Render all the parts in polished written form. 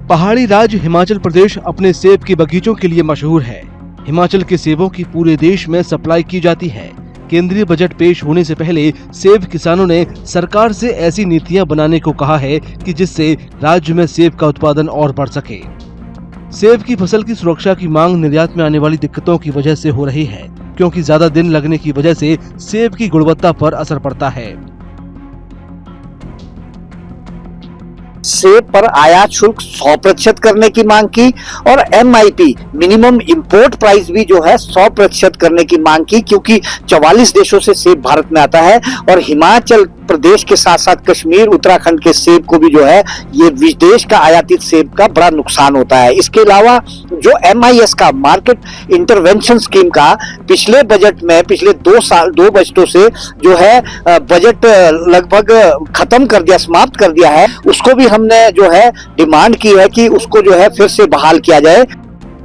पहाड़ी राज्य हिमाचल प्रदेश अपने सेब के बगीचों के लिए मशहूर है। हिमाचल के सेबों की पूरे देश में सप्लाई की जाती है। केंद्रीय बजट पेश होने से पहले सेब किसानों ने सरकार से ऐसी नीतियां बनाने को कहा है कि जिससे राज्य में सेब का उत्पादन और बढ़ सके। सेब की फसल की सुरक्षा की मांग निर्यात में आने वाली दिक्कतों की वजह से हो रही है, क्योंकि ज्यादा दिन लगने की वजह से सेब की गुणवत्ता पर असर पड़ता है। सेब पर आयात शुल्क 100% करने की मांग की और MIP मिनिमम इंपोर्ट प्राइस भी जो है 100% करने की मांग की, क्योंकि 44 देशों से सेब भारत में आता है और हिमाचल प्रदेश के साथ साथ कश्मीर, उत्तराखंड के सेब को भी जो है ये विदेश का आयातित सेब का बड़ा नुकसान होता है। इसके अलावा जो MIS का मार्केट इंटरवेंशन स्कीम का पिछले बजट में पिछले 2 बजटों से जो है बजट लगभग खत्म कर दिया, समाप्त कर दिया है, उसको भी हमने जो है डिमांड की है कि उसको जो है फिर से बहाल किया जाए।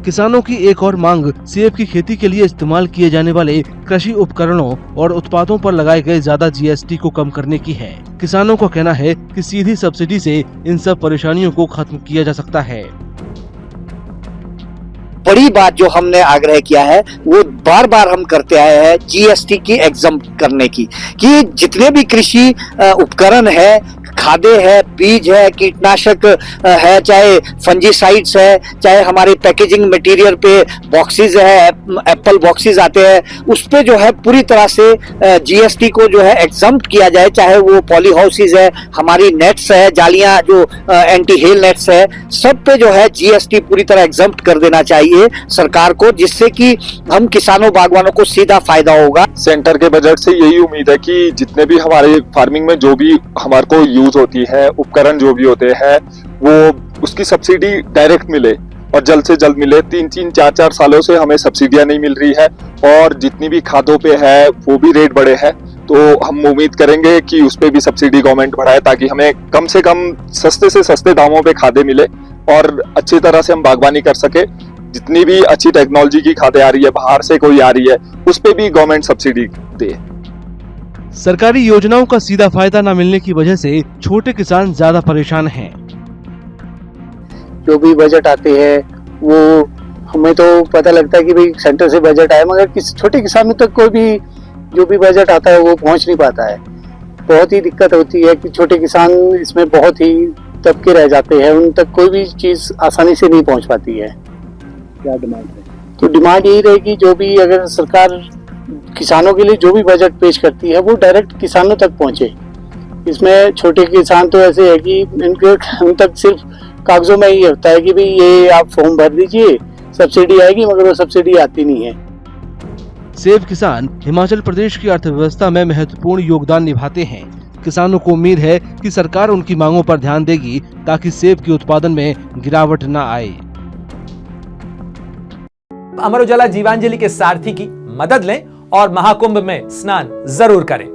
किसानों की एक और मांग सेब की खेती के लिए इस्तेमाल किए जाने वाले कृषि उपकरणों और उत्पादों पर लगाए गए ज्यादा GST को कम करने की है। किसानों का कहना है कि सीधी सब्सिडी से इन सब परेशानियों को खत्म किया जा सकता है। बड़ी बात जो हमने आग्रह किया है वो बार बार हम करते आए हैं GST की एग्जम्प्ट करने की, कि जितने भी कृषि उपकरण है, खादें है, बीज है, कीटनाशक है, चाहे फंजीसाइड्स है, चाहे हमारे पैकेजिंग मटेरियल पे बॉक्सेस है, एप्पल बॉक्सेस आते हैं, उस पे जो है पूरी तरह से GST को जो है एग्जम्प्ट किया जाए। चाहे वो पॉली हाउसेस है, हमारी नेट्स है, जालियां जो एंटी हेल नेट्स है, सब पे जो है GST पूरी तरह एग्जम्प्ट कर देना चाहिए सरकार को, जिससे कि हम किसानों बागवानों को सीधा फायदा होगा। सेंटर के बजट से यही उम्मीद है कि जितने भी हमारे फार्मिंग में जो भी हमारे को यूज होती है, उपकरण जो भी होते हैं, वो उसकी सब्सिडी डायरेक्ट मिले और जल्द से जल्द मिले। 3-3, 4-4 सालों से हमें सब्सिडियां नहीं मिल रही है और जितनी भी खादों पे है वो भी रेट बढ़े हैं, तो हम उम्मीद करेंगे कि उस पे भी सब्सिडी गवर्नमेंट बढ़ाए, ताकि हमें कम से कम सस्ते से सस्ते दामों पे खादें मिले और अच्छी तरह से हम बागवानी कर सके। जितनी भी अच्छी टेक्नोलॉजी की खादें आ रही है, बाहर से कोई आ रही है, उस पे भी गवर्नमेंट सब्सिडी दे। सरकारी योजनाओं का सीधा फायदा न मिलने की वजह से छोटे किसान ज्यादा परेशान हैं। जो भी बजट आते हैं वो हमें तो पता लगता है कि भाई सेंटर से बजट आया, मगर छोटे किसानों तक कोई भी जो भी बजट आता है वो पहुंच नहीं पाता है। बहुत ही दिक्कत होती है कि छोटे किसान इसमें बहुत ही दबके रह जाते हैं, उन तक कोई भी चीज आसानी से नहीं पहुंच पाती है। क्या डिमांड है? तो डिमांड यही रहेगी, जो भी अगर सरकार किसानों के लिए जो भी बजट पेश करती है वो डायरेक्ट किसानों तक पहुंचे। इसमें छोटे किसान तो ऐसे है कि उन तक सिर्फ कागजों में ही होता है कि भाई ये आप फॉर्म भर दीजिए, सब्सिडी आएगी, मगर वो सब्सिडी आती नहीं है। सेब किसान हिमाचल प्रदेश की अर्थव्यवस्था में महत्वपूर्ण योगदान निभाते हैं। किसानों को उम्मीद है कि सरकार उनकी मांगों पर ध्यान देगी ताकि सेब के उत्पादन में गिरावट न आए। अमर उजाला जीवांजलि के सारथी की मदद लें और महाकुंभ में स्नान जरूर करें।